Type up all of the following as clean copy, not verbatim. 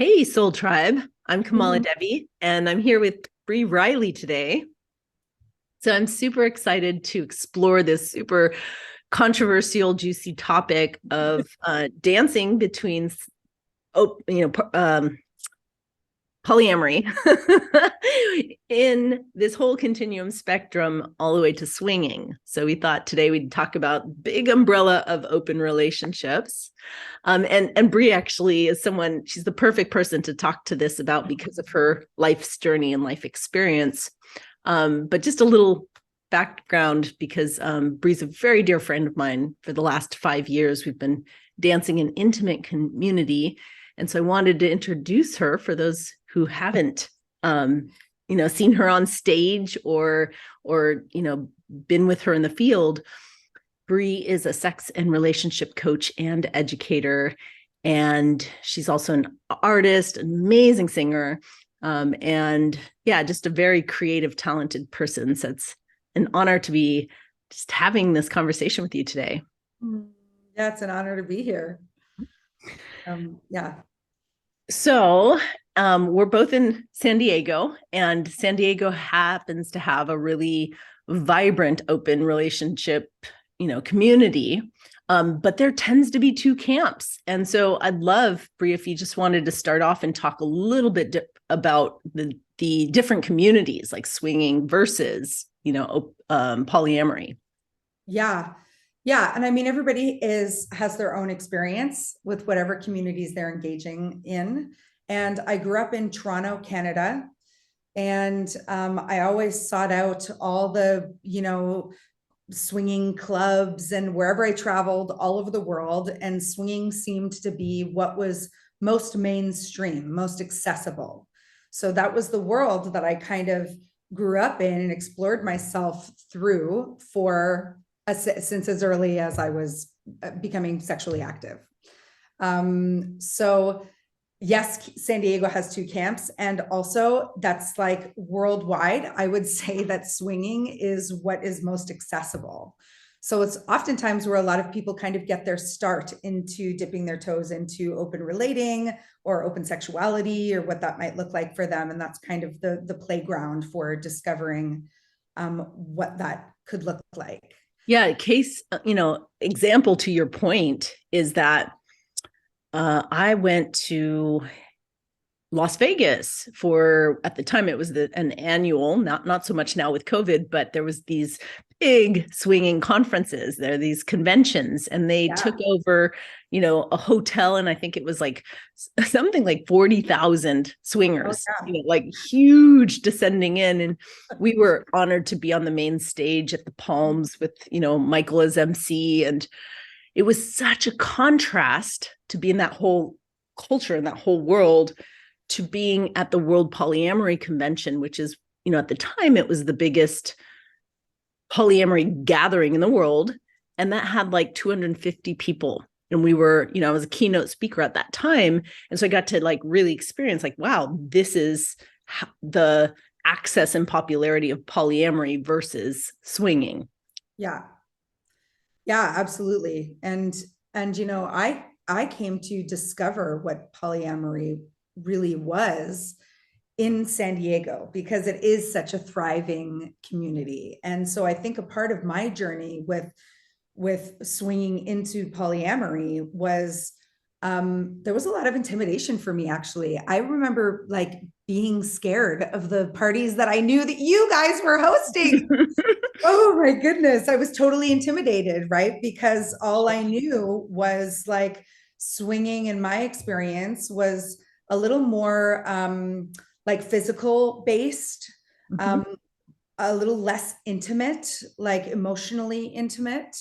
Hey, Soul Tribe. I'm Mhm. KamalaDevi, and I'm here with Bre Reilly today. So I'm super excited to explore this super controversial, juicy topic of dancing between, polyamory in this whole continuum spectrum all the way to swinging. So we thought today we'd talk about big umbrella of open relationships. And Bre actually is someone, she's the perfect person to talk to this about because of her life's journey and life experience. But just a little background because Bre's a very dear friend of mine. For the last 5 years, we've been dancing in intimate community. And so I wanted to introduce her for those who haven't, seen her on stage or been with her in the field. Bre is a sex and relationship coach and educator, and she's also an artist, an amazing singer, and yeah, just a very creative, talented person. So it's an honor to be just having this conversation with you today. Yeah, it's an honor to be here. Yeah. So we're both in San Diego, and San Diego happens to have a really vibrant open relationship, community. But there tends to be two camps. And so I'd love, Bre, if you just wanted to start off and talk a little bit about the different communities, like swinging versus, polyamory. Yeah. Yeah. And I mean, everybody has their own experience with whatever communities they're engaging in. And I grew up in Toronto, Canada. And I always sought out all the, swinging clubs and wherever I traveled all over the world. And swinging seemed to be what was most mainstream, most accessible. So that was the world that I kind of grew up in and explored myself through since as early as I was becoming sexually active. So yes, San Diego has two camps. And also that's like worldwide. I would say that swinging is what is most accessible. So it's oftentimes where a lot of people kind of get their start into dipping their toes into open relating or open sexuality or what that might look like for them. And that's kind of the playground for discovering what that could look like. Yeah, example to your point is that I went to Las Vegas for, at the time it was an annual, not so much now with COVID, but there was these big swinging conferences. There are these conventions, and they Yeah. took over, a hotel, and I think it was like something like 40,000 Oh, swingers, yeah. like huge descending in. And we were honored to be on the main stage at the Palms with, Michael as MC. And it was such a contrast to be in that whole culture and that whole world to being at the World Polyamory Convention, which is, at the time it was the biggest polyamory gathering in the world. And that had like 250 people. And we were, I was a keynote speaker at that time. And so I got to like really experience like, wow, this is the access and popularity of polyamory versus swinging. Yeah. Yeah, absolutely. And I came to discover what polyamory really was in San Diego because it is such a thriving community. And so I think a part of my journey with swinging into polyamory was there was a lot of intimidation for me, actually. I remember like being scared of the parties that I knew that you guys were hosting. Oh my goodness. I was totally intimidated, right? Because all I knew was like swinging in my experience was a little more like physical based, Mhm. um, a little less intimate, like emotionally intimate.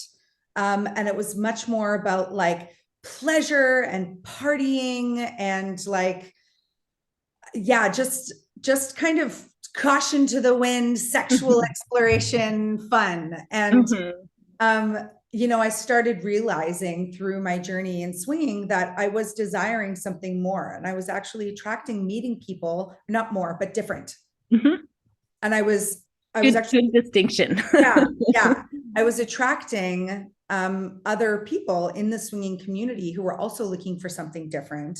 And it was much more about like pleasure and partying and like, yeah, just kind of caution to the wind, sexual Mhm. exploration, fun. And Mhm. I started realizing through my journey in swinging that I was desiring something more, and I was actually attracting, meeting people, not more, but different. Mhm. And I was actually, Good distinction. yeah, yeah, I was attracting other people in the swinging community who were also looking for something different.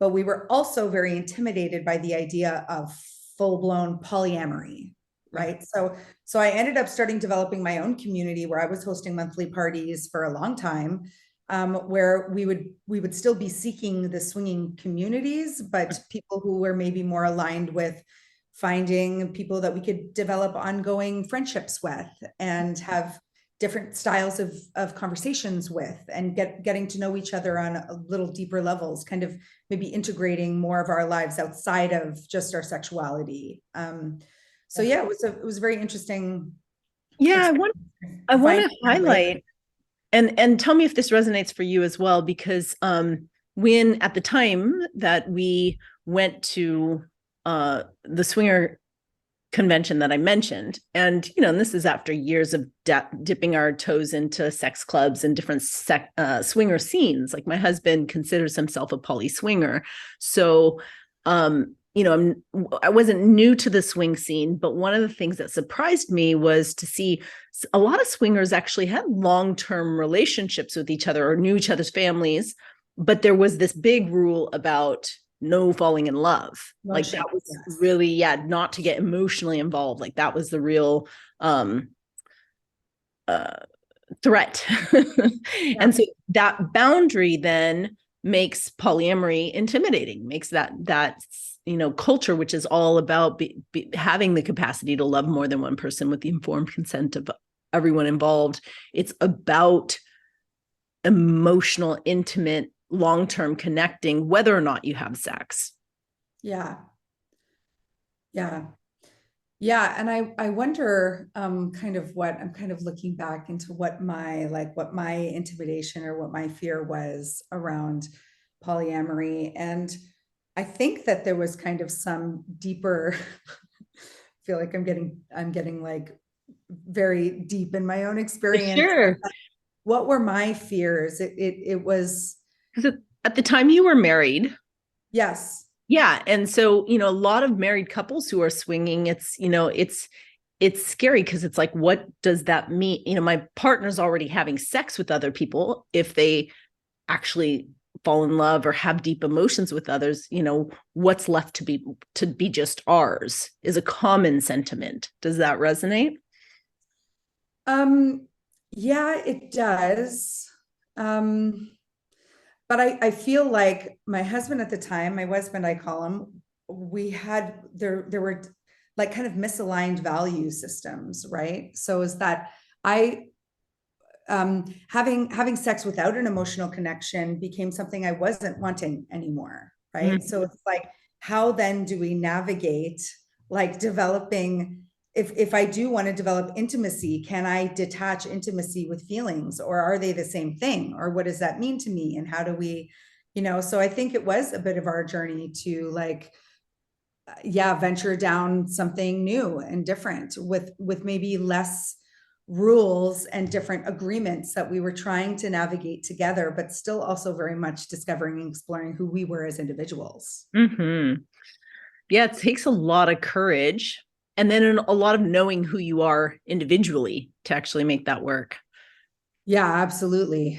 but we were also very intimidated by the idea of full-blown polyamory, right? So I ended up developing my own community where I was hosting monthly parties for a long time, where we would still be seeking the swinging communities, but people who were maybe more aligned with finding people that we could develop ongoing friendships with and have different styles of conversations with, and getting to know each other on a little deeper levels, kind of maybe integrating more of our lives outside of just our sexuality. So yeah, it was very interesting. Yeah, I want to highlight, and tell me if this resonates for you as well, because when at the time that we went to the swinger convention that I mentioned, and and this is after years of dipping our toes into sex clubs and different swinger scenes. Like, my husband considers himself a poly swinger, so I wasn't new to the swing scene, but one of the things that surprised me was to see a lot of swingers actually had long-term relationships with each other or knew each other's families, but there was this big rule about no falling in love. Like, that was really, not to get emotionally involved. Like, that was the real threat. And so that boundary then makes polyamory intimidating, makes that culture, which is all about having the capacity to love more than one person with the informed consent of everyone involved. It's about emotional, intimate, long-term connecting, whether or not you have sex. Yeah. And I wonder, kind of what I'm kind of looking back into what my intimidation or what my fear was around polyamory. And I think that there was kind of some deeper, I feel like I'm getting like very deep in my own experience. Sure. What were my fears? It was, because at the time you were married. Yes. Yeah. And so, a lot of married couples who are swinging, it's scary, because it's like, what does that mean? My partner's already having sex with other people. If they actually fall in love or have deep emotions with others, what's left to be just ours is a common sentiment. Does that resonate? Yeah, it does. But I feel like my husband at the time, I call him, there were like kind of misaligned value systems, right? So is that having sex without an emotional connection became something I wasn't wanting anymore, right? Mm-hmm. So it's like, how then do we navigate like developing, if I do want to develop intimacy, can I detach intimacy with feelings, or are they the same thing? Or what does that mean to me? And how do we, so I think it was a bit of our journey to like, venture down something new and different with maybe less rules and different agreements that we were trying to navigate together, but still also very much discovering and exploring who we were as individuals. Mm-hmm. Yeah, it takes a lot of courage, and then a lot of knowing who you are individually to actually make that work. Yeah, absolutely.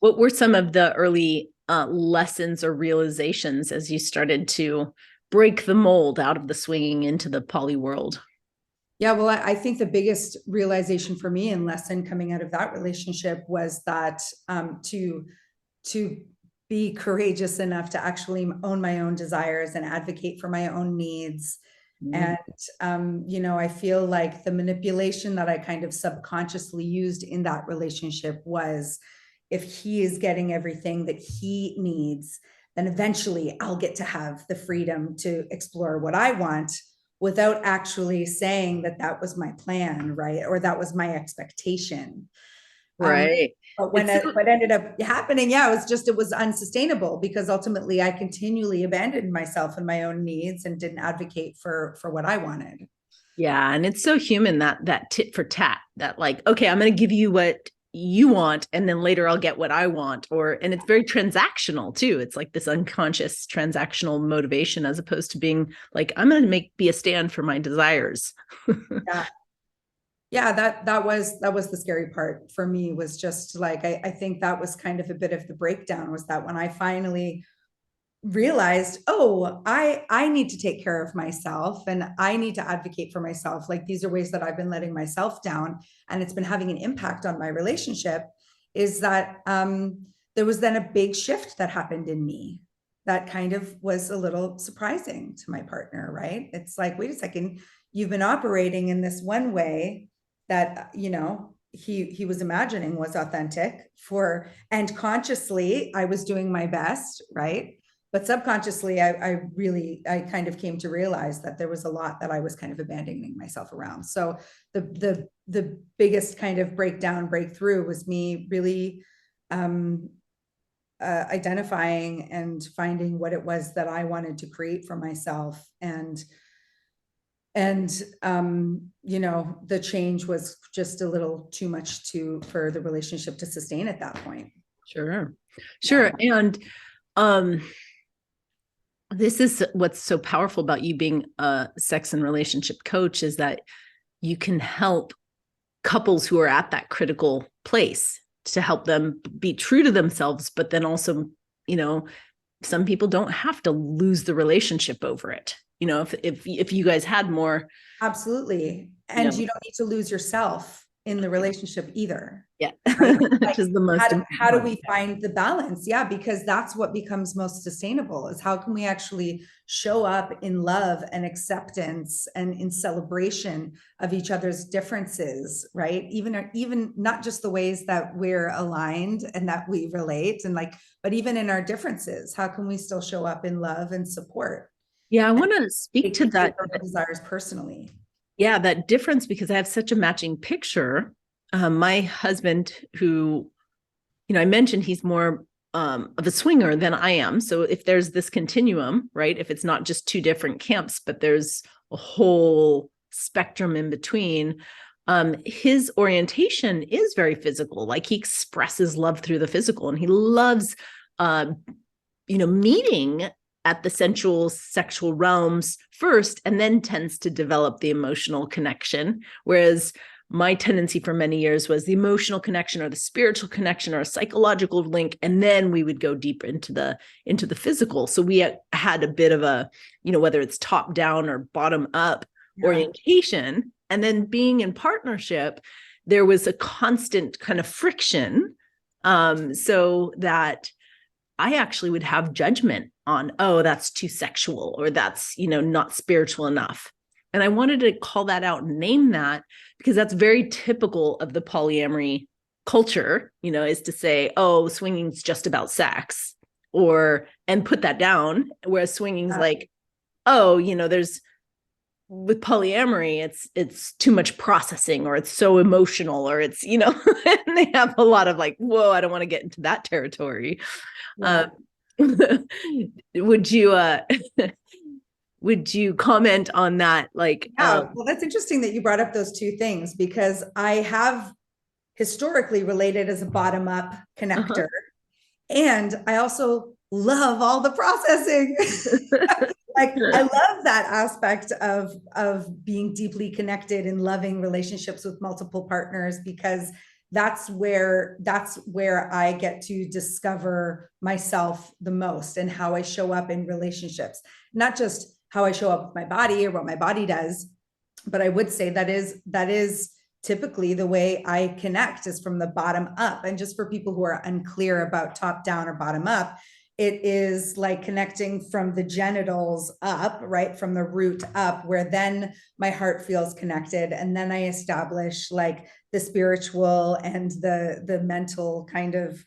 What were some of the early lessons or realizations as you started to break the mold out of the swinging into the poly world? Yeah, well, I think the biggest realization for me and lesson coming out of that relationship was that to be courageous enough to actually own my own desires and advocate for my own needs. Mm. And, I feel like the manipulation that I kind of subconsciously used in that relationship was, if he is getting everything that he needs, then eventually I'll get to have the freedom to explore what I want, without actually saying that was my plan, right? Or that was my expectation. Right. But what ended up happening, it was unsustainable, because ultimately I continually abandoned myself and my own needs and didn't advocate for what I wanted. Yeah. And it's so human, that tit for tat, that like, okay, I'm going to give you what you want, and then later I'll get what I want. And it's very transactional too. It's like this unconscious transactional motivation, as opposed to being like, I'm going to be a stand for my desires. Yeah, that was the scary part for me, was just like, I think that was kind of a bit of the breakdown, was that when I finally realized, oh, I need to take care of myself and I need to advocate for myself. Like these are ways that I've been letting myself down and it's been having an impact on my relationship, is that there was then a big shift that happened in me that kind of was a little surprising to my partner, right? It's like, wait a second, you've been operating in this one way that, you know, he was imagining was authentic for, and consciously I was doing my best, right? But subconsciously, I kind of came to realize that there was a lot that I was kind of abandoning myself around. So the biggest kind of breakthrough was me really identifying and finding what it was that I wanted to create for myself. And you know, the change was just a little too much for the relationship to sustain at that point. Sure. And this is what's so powerful about you being a sex and relationship coach, is that you can help couples who are at that critical place to help them be true to themselves, but then also, you know, some people don't have to lose the relationship over it. You know, if you guys had more. Absolutely. And you don't need to lose yourself in the relationship either. Yeah. Right? Which is the most how do we find the balance? Yeah, because that's what becomes most sustainable, is how can we actually show up in love and acceptance and in celebration of each other's differences, right? Even not just the ways that we're aligned and that we relate and like, but even in our differences, how can we still show up in love and support? Yeah, I want to speak to that. Desires personally. Yeah, that difference, because I have such a matching picture. My husband, who, you know, I mentioned he's more of a swinger than I am. So if there's this continuum, right, if it's not just two different camps, but there's a whole spectrum in between, his orientation is very physical. Like he expresses love through the physical, and he loves, you know, meeting at the sensual sexual realms first, and then tends to develop the emotional connection. Whereas my tendency for many years was the emotional connection or the spiritual connection or a psychological link. And then we would go deeper into the physical. So we had a bit of a, you know, whether it's top down or bottom up orientation. And then being in partnership, there was a constant kind of friction. So that I actually would have judgment on, oh, that's too sexual, or that's, you know, not spiritual enough. And I wanted to call that out and name that, because that's very typical of the polyamory culture, you know, is to say, oh, swinging's just about sex, and put that down. Whereas swinging's like, oh, you know, with polyamory, it's too much processing, or it's so emotional, or it's, you know, and they have a lot of like, whoa, I don't want to get into that territory. Yeah. Would you comment on that? Like, well, that's interesting that you brought up those two things, because I have historically related as a bottom up connector. And I also love all the processing. Like I love that aspect of being deeply connected and loving relationships with multiple partners, because that's where I get to discover myself the most and how I show up in relationships. Not just how I show up with my body or what my body does, but I would say that is typically the way I connect, is from the bottom up. And just for people who are unclear about top down or bottom up, it is like connecting from the genitals up, right? From the root up, where then my heart feels connected. And then I establish like the spiritual and the mental kind of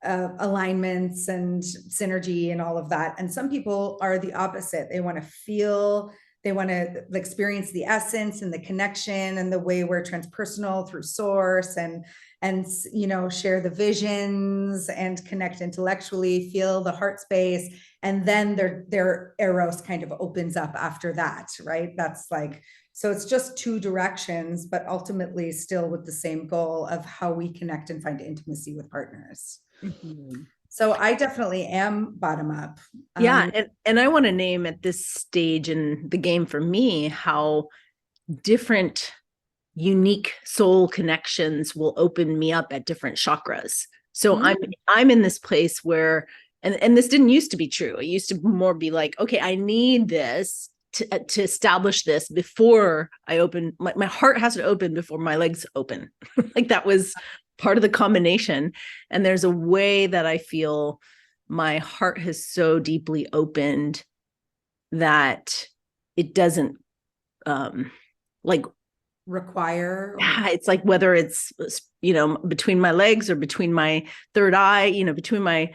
alignments and synergy and all of that. And some people are the opposite. They want to feel, they want to experience the essence and the connection and the way we're transpersonal through source, and you know, share the visions and connect intellectually, feel the heart space, and then their eros kind of opens up after that, right? That's like, so it's just two directions, but ultimately still with the same goal of how we connect and find intimacy with partners. Mm-hmm. So I definitely am bottom up. Yeah. And I want to name at this stage in the game for me how different unique soul connections will open me up at different chakras. So I'm in this place where, and this didn't used to be true. It used to more be like, okay, I need this to establish this before I open. My heart has to open before my legs open. Like that was part of the combination. And there's a way that I feel my heart has so deeply opened that it doesn't like require. Yeah, it's like whether it's, you know, between my legs or between my third eye, you know, between my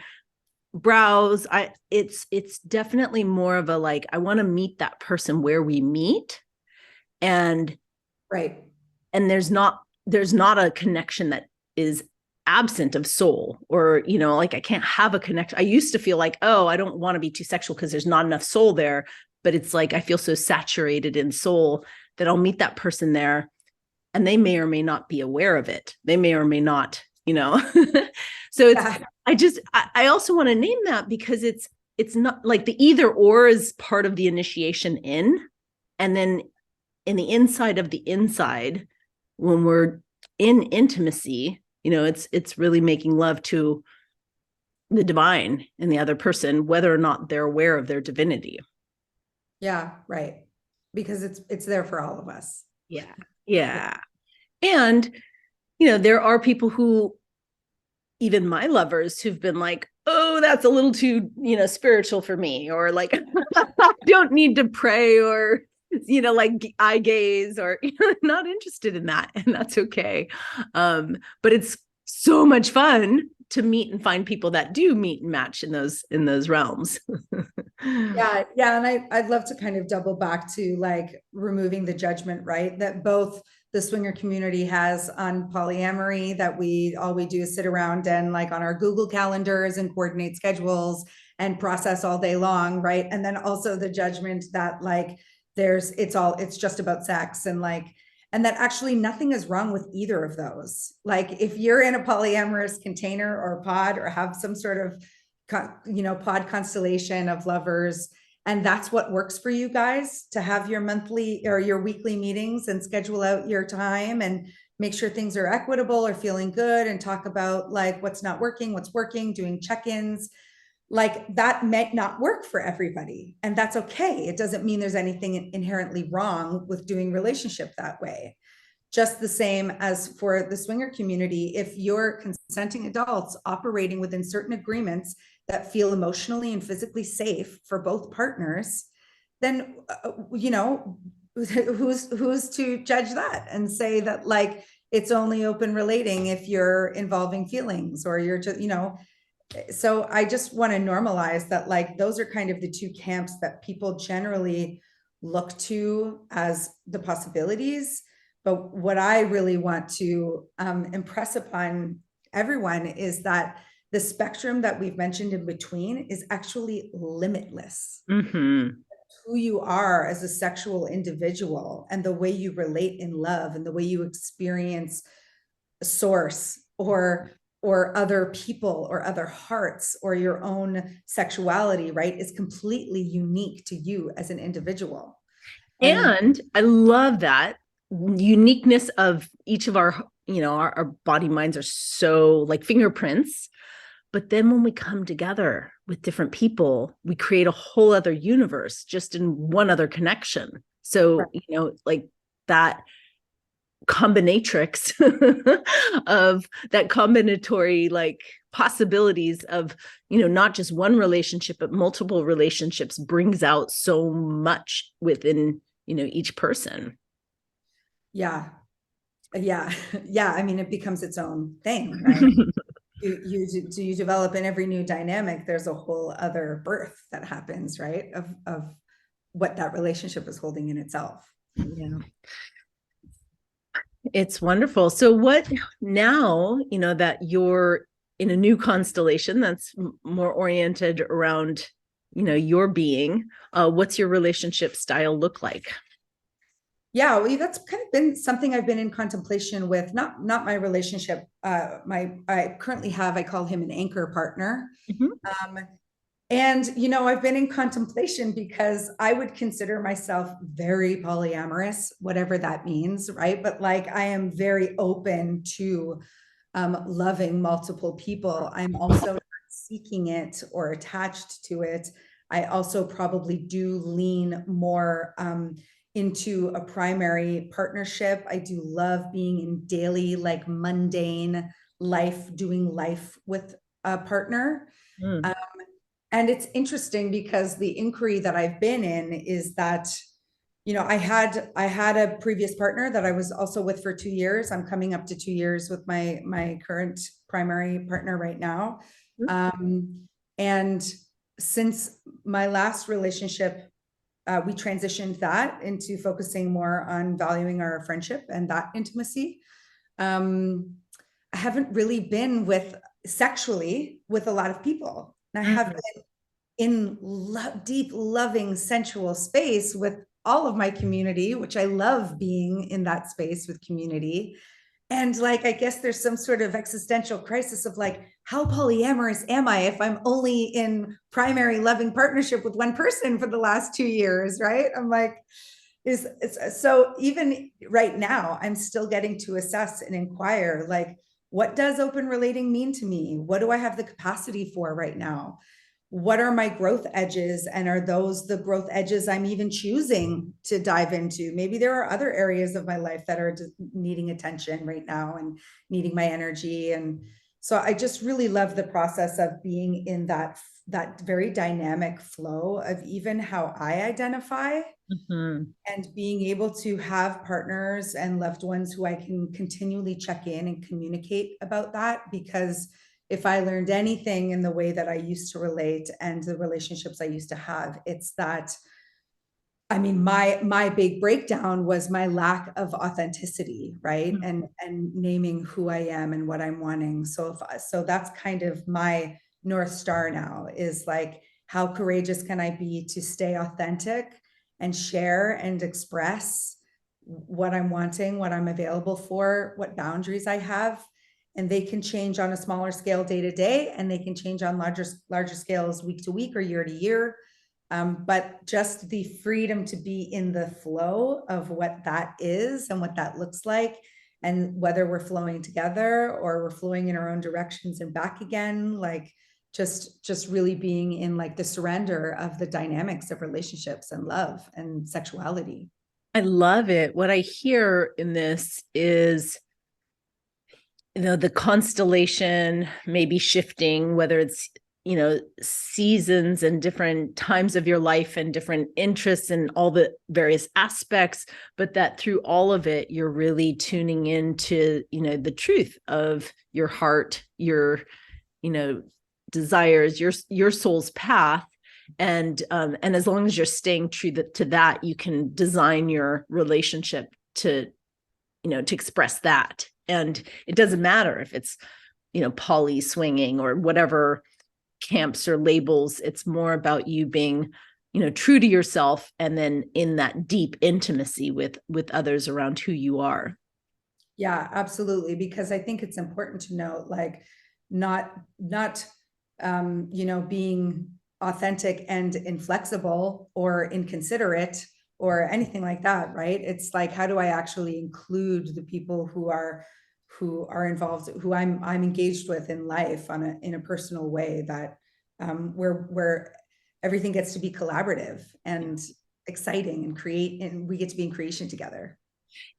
brows, it's definitely more of a like, I want to meet that person where we meet. And right. And there's not a connection that is absent of soul, or, you know, like I can't have a connection. I used to feel like, oh, I don't want to be too sexual because there's not enough soul there. But it's like, I feel so saturated in soul that I'll meet that person there and they may or may not be aware of it. They may or may not, you know. So it's, I also want to name that because it's not like the either or is part of the initiation in, and then in the inside of the inside, when we're in intimacy, you know, it's really making love to the divine in the other person, whether or not they're aware of their divinity. Yeah, right. Because it's there for all of us. Yeah. Yeah. And, you know, there are people who, even my lovers, who've been like, oh, that's a little too, you know, spiritual for me, or like, I don't need to pray, or, you know, like eye gaze, or, you know, not interested in that. And that's okay. But it's so much fun to meet and find people that do meet and match in those realms. Yeah. And I'd love to kind of double back to like removing the judgment, right? That both the swinger community has on polyamory, that all we do is sit around and like on our Google calendars and coordinate schedules and process all day long, right? And then also the judgment that like it's just about sex, and like, and that actually nothing is wrong with either of those. Like if you're in a polyamorous container or pod, or have some sort of, you know, pod constellation of lovers, and that's what works for you guys, to have your monthly or your weekly meetings and schedule out your time and make sure things are equitable or feeling good, and talk about like what's not working, what's working, doing check-ins. Like that might not work for everybody, and that's okay. It doesn't mean there's anything inherently wrong with doing relationship that way. Just the same as for the swinger community, if you're consenting adults operating within certain agreements that feel emotionally and physically safe for both partners, then, you know, who's to judge that and say that like it's only open relating if you're involving feelings, or you're just, you know. So I just want to normalize that, like, those are kind of the two camps that people generally look to as the possibilities. But what I really want to impress upon everyone is that the spectrum that we've mentioned in between is actually limitless. Mm-hmm. Who you are as a sexual individual, and the way you relate in love, and the way you experience a source, or other people, or other hearts, or your own sexuality, right, is completely unique to you as an individual. And I love that uniqueness of each of our, you know, our body minds are so like fingerprints. But then when we come together with different people, we create a whole other universe just in one other connection. So, right. You know, like that combinatrix of that combinatory like possibilities of, you know, not just one relationship, but multiple relationships brings out so much within, you know, each person. Yeah. I mean, it becomes its own thing, right? you develop in every new dynamic, there's a whole other birth that happens, right? Of what that relationship is holding in itself. Yeah. It's wonderful. So what now, you know, that you're in a new constellation that's more oriented around, you know, your being, what's your relationship style look like? Yeah, well, that's kind of been something I've been in contemplation with, not my relationship. I currently have, I call him an anchor partner. Mm-hmm. And, you know, I've been in contemplation because I would consider myself very polyamorous, whatever that means, right? But like, I am very open to loving multiple people. I'm also seeking it or attached to it. I also probably do lean more into a primary partnership. I do love being in daily, like mundane life, doing life with a partner. Mm. And it's interesting because the inquiry that I've been in is that, you know, I had a previous partner that I was also with for 2 years. I'm coming up to 2 years with my current primary partner right now. And since my last relationship, we transitioned that into focusing more on valuing our friendship and that intimacy. I haven't really been with sexually with a lot of people. And I have been in deep, loving, sensual space with all of my community, which I love being in that space with community. And like, I guess there's some sort of existential crisis of like, how polyamorous am I if I'm only in primary loving partnership with one person for the last 2 years, right? I'm like, so even right now, I'm still getting to assess and inquire, like, what does open relating mean to me? What do I have the capacity for right now? What are my growth edges? And are those the growth edges I'm even choosing to dive into? Maybe there are other areas of my life that are needing attention right now and needing my energy. And so I just really love the process of being in that very dynamic flow of even how I identify. And being able to have partners and loved ones who I can continually check in and communicate about that. Because if I learned anything in the way that I used to relate and the relationships I used to have, it's that, I mean, my big breakdown was my lack of authenticity, right? And naming who I am and what I'm wanting. So that's kind of my North Star now, is like, how courageous can I be to stay authentic and share and express what I'm wanting, what I'm available for, what boundaries I have. And they can change on a smaller scale day to day, and they can change on larger scales week to week or year to year. But just the freedom to be in the flow of what that is and what that looks like, and whether we're flowing together or we're flowing in our own directions and back again, like just really being in like the surrender of the dynamics of relationships and love and sexuality. I love it. What I hear in this is, you know, the constellation may be shifting, whether it's, you know, seasons and different times of your life and different interests and all the various aspects, but that through all of it, you're really tuning into, you know, the truth of your heart, your, you know, desires, your soul's path. And as long as you're staying true to that, you can design your relationship to, you know, to express that. And it doesn't matter if it's, you know, poly swinging or whatever camps or labels. It's more about you being, you know, true to yourself, and then in that deep intimacy with others around who you are. Yeah, absolutely. Because I think it's important to note, like, not you know, being authentic and inflexible or inconsiderate or anything like that, right? It's like, how do I actually include the people who are involved, who I'm engaged with in life in a personal way, that where everything gets to be collaborative and exciting and we get to be in creation together.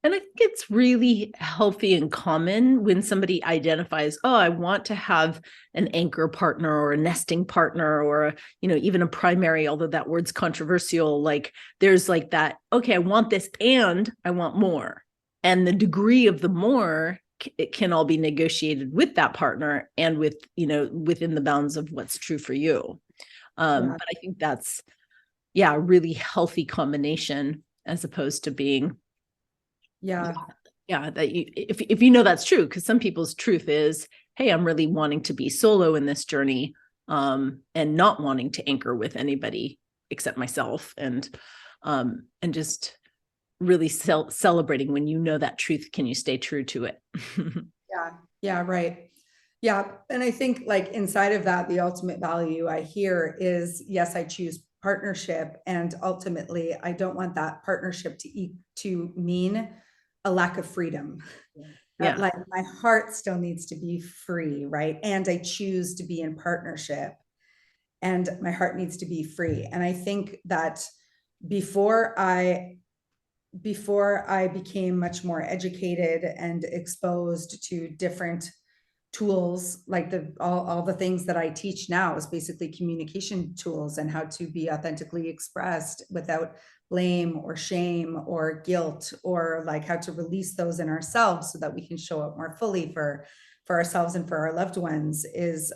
And I think it's really healthy and common when somebody identifies, oh, I want to have an anchor partner or a nesting partner, or, you know, even a primary, although that word's controversial. Like, there's like that, okay, I want this and I want more. And the degree of the more, it can all be negotiated with that partner and with, you know, within the bounds of what's true for you. But I think that's, a really healthy combination, as opposed to being, that you, if you know that's true, because some people's truth is, hey, I'm really wanting to be solo in this journey, and not wanting to anchor with anybody except myself, and just really celebrating when you know that truth. Can you stay true to it? Right. Yeah. And I think, like, inside of that, the ultimate value I hear is, yes, I choose partnership, and ultimately I don't want that partnership to mean a lack of freedom. Yeah. Like my heart still needs to be free, right? And I choose to be in partnership, and my heart needs to be free. And I think that before I became much more educated and exposed to different tools, like all the things that I teach now is basically communication tools and how to be authentically expressed without blame or shame or guilt, or like how to release those in ourselves so that we can show up more fully for ourselves and for our loved ones, is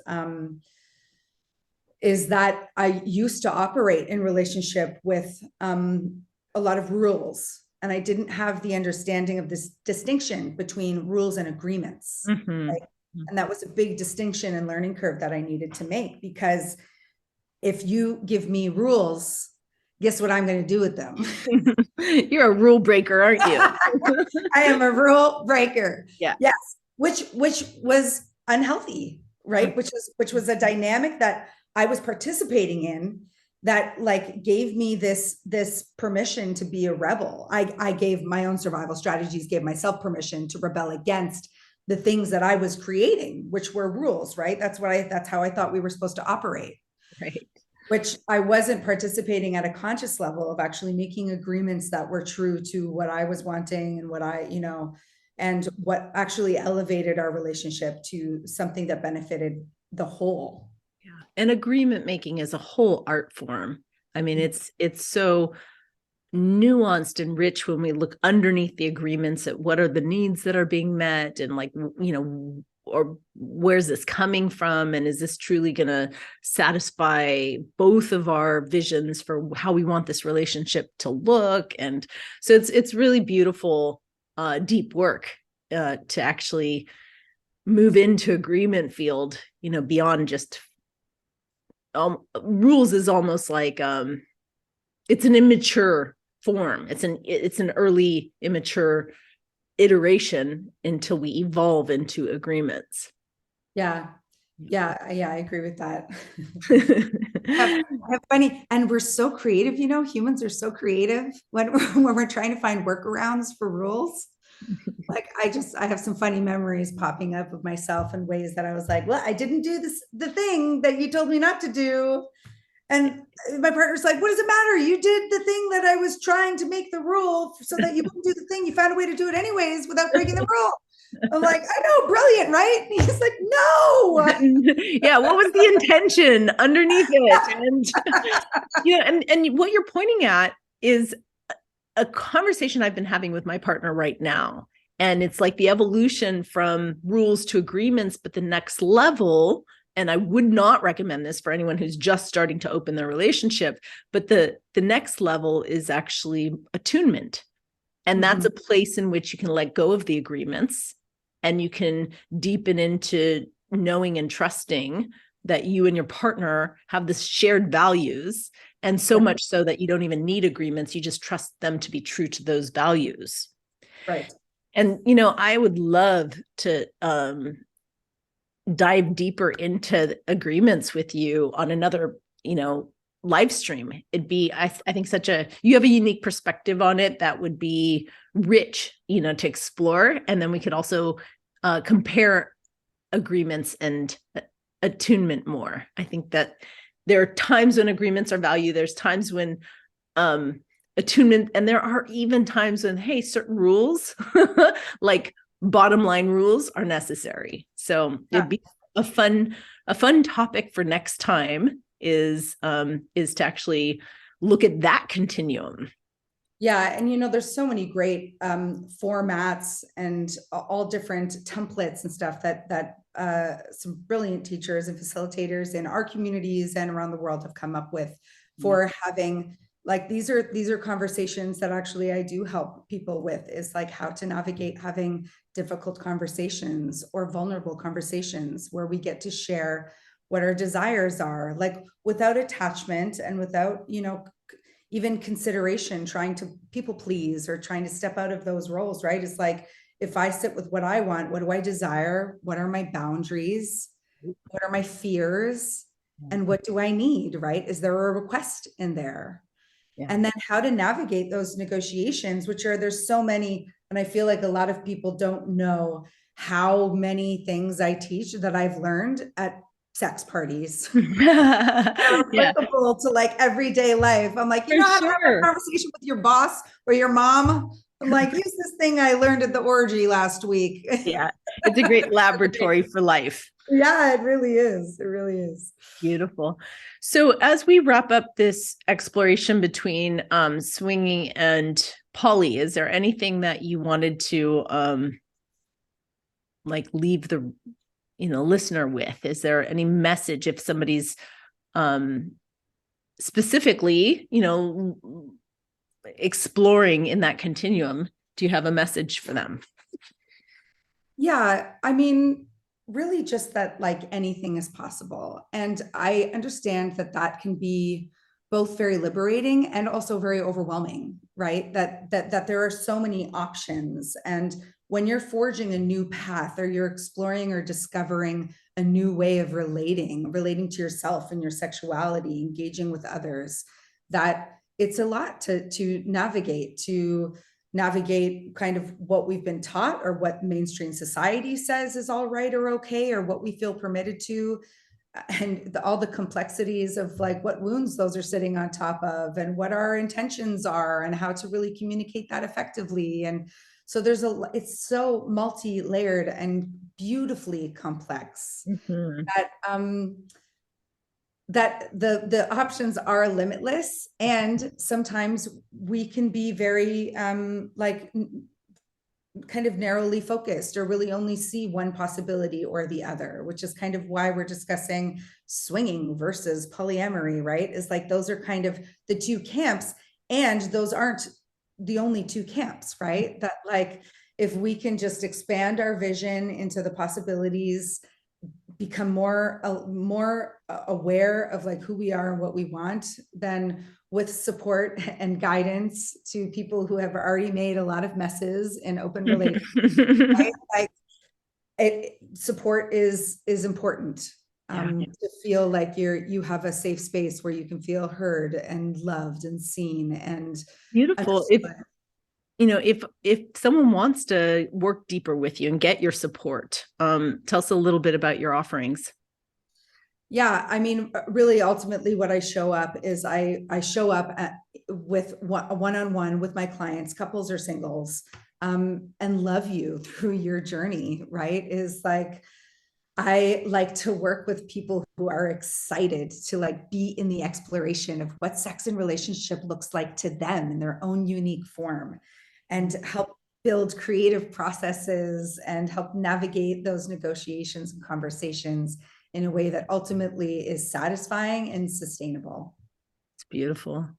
that I used to operate in relationship with a lot of rules, and I didn't have the understanding of this distinction between rules and agreements. Mm-hmm. Right? And that was a big distinction and learning curve that I needed to make, because if you give me rules, guess what I'm going to do with them? You're a rule breaker, aren't you? I am a rule breaker. Yeah. Yes. Which was unhealthy, right? Mm-hmm. Which was a dynamic that I was participating in, that like gave me this permission to be a rebel. I gave my own survival strategies, gave myself permission to rebel against the things that I was creating, which were rules, right? That's how I thought we were supposed to operate. Right. Which I wasn't participating at a conscious level of actually making agreements that were true to what I was wanting and what and what actually elevated our relationship to something that benefited the whole. Yeah. And agreement making is a whole art form. I mean, it's so nuanced and rich when we look underneath the agreements at what are the needs that are being met, and like, or where's this coming from, and is this truly going to satisfy both of our visions for how we want this relationship to look. And so it's really beautiful, deep work to actually move into agreement field, beyond just rules. Is almost like it's an immature form. It's an early immature iteration until we evolve into agreements. Yeah, I agree with that. I have funny, and we're so creative. Humans are so creative when we're trying to find workarounds for rules. Like I have some funny memories popping up of myself in ways that I was like, well, I didn't do the thing that you told me not to do. And my partner's like, what does it matter? You did the thing that I was trying to make the rule so that you wouldn't do the thing. You found a way to do it anyways without breaking the rule. I'm like, I know, brilliant, right? And he's like, no. Yeah, what was the intention underneath it? And and what you're pointing at is a conversation I've been having with my partner right now. And it's like the evolution from rules to agreements, but the next level, and I would not recommend this for anyone who's just starting to open their relationship, but the next level is actually attunement. And that's a place in which you can let go of the agreements, and you can deepen into knowing and trusting that you and your partner have this shared values. And so much so that you don't even need agreements. You just trust them to be true to those values. Right. And, I would love to dive deeper into agreements with you on another, live stream. It'd be, I think you have a unique perspective on it that would be rich, to explore. And then we could also compare agreements and attunement more. I think that there are times when agreements are valued. There's times when attunement, and there are even times when, hey, certain rules, like bottom line rules, are necessary. So it'd be a fun topic for next time is to actually look at that continuum. Yeah. And, there's so many great formats and all different templates and stuff that some brilliant teachers and facilitators in our communities and around the world have come up with for having, like, these are conversations that actually I do help people with, is like how to navigate having difficult conversations or vulnerable conversations where we get to share what our desires are, like without attachment and without, even consideration, trying to people please or trying to step out of those roles, right? It's like, if I sit with what I want, what do I desire? What are my boundaries? What are my fears? And what do I need, right? Is there a request in there? Yeah. And then how to navigate those negotiations, there's so many. And I feel like a lot of people don't know how many things I teach that I've learned at sex parties. They're Yeah, applicable to like everyday life. I'm like, for how to have a sure. conversation with your boss or your mom. I'm like, use this thing I learned at the orgy last week. Yeah, it's a great laboratory for life. Yeah, it really is. It really is. Beautiful. So as we wrap up this exploration between swinging and poly, is there anything that you wanted to like leave the listener with? Is there any message if somebody's specifically, exploring in that continuum? Do you have a message for them? Yeah, I mean, really just that like anything is possible. And I understand that that can be both very liberating and also very overwhelming, right? That there are so many options. And when you're forging a new path or you're exploring or discovering a new way of relating to yourself and your sexuality, engaging with others, that it's a lot to navigate kind of what we've been taught or what mainstream society says is all right or okay, or what we feel permitted to, and all the complexities of like what wounds those are sitting on top of and what our intentions are and how to really communicate that effectively. And so it's so multi-layered and beautifully complex Mhm. that the options are limitless, and sometimes we can be very kind of narrowly focused or really only see one possibility or the other, which is kind of why we're discussing swinging versus polyamory, right? Is like those are kind of the two camps, and those aren't the only two camps, right? That like if we can just expand our vision into the possibilities, become more aware of like who we are and what we want, then with support and guidance to people who have already made a lot of messes in open relationships, right? Like support is important. Yeah. To feel like you have a safe space where you can feel heard and loved and seen and Beautiful. understood. If someone wants to work deeper with you and get your support, tell us a little bit about your offerings. Yeah, I mean, really, ultimately, what I show up is I show up with one-on-one with my clients, couples or singles, and love you through your journey. Right? Is like I like to work with people who are excited to like be in the exploration of what sex and relationship looks like to them in their own unique form, and help build creative processes and help navigate those negotiations and conversations in a way that ultimately is satisfying and sustainable. It's beautiful.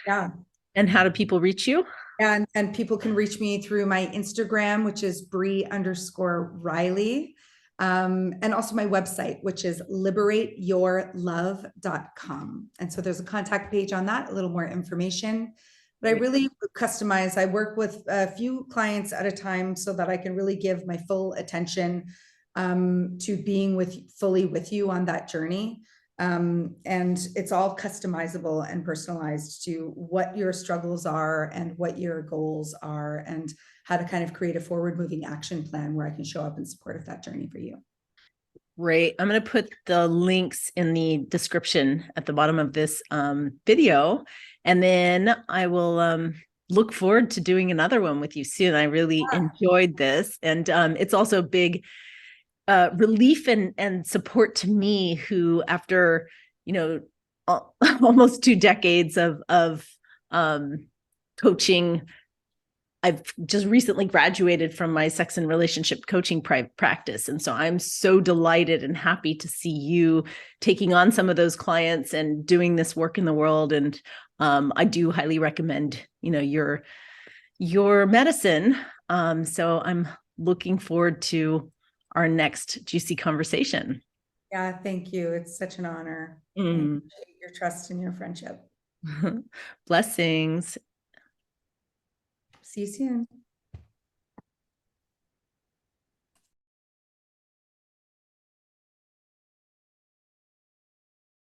Yeah. And how do people reach you? And people can reach me through my Instagram, which is Bre_Riley. And also my website, which is liberateyourlove.com. And so there's a contact page on that, a little more information. But I really customize. I work with a few clients at a time so that I can really give my full attention to being fully with you on that journey. And it's all customizable and personalized to what your struggles are and what your goals are, and how to kind of create a forward moving action plan where I can show up in support of that journey for you. Great. I'm going to put the links in the description at the bottom of this video. And then I will look forward to doing another one with you soon. I really enjoyed this. And it's also a big relief and support to me, who after, almost 2 decades of coaching, I've just recently graduated from my sex and relationship coaching practice. And so I'm so delighted and happy to see you taking on some of those clients and doing this work in the world. And I do highly recommend, your medicine. So I'm looking forward to our next juicy conversation. Yeah, thank you. It's such an honor. I appreciate your trust and your friendship. Blessings. See you soon.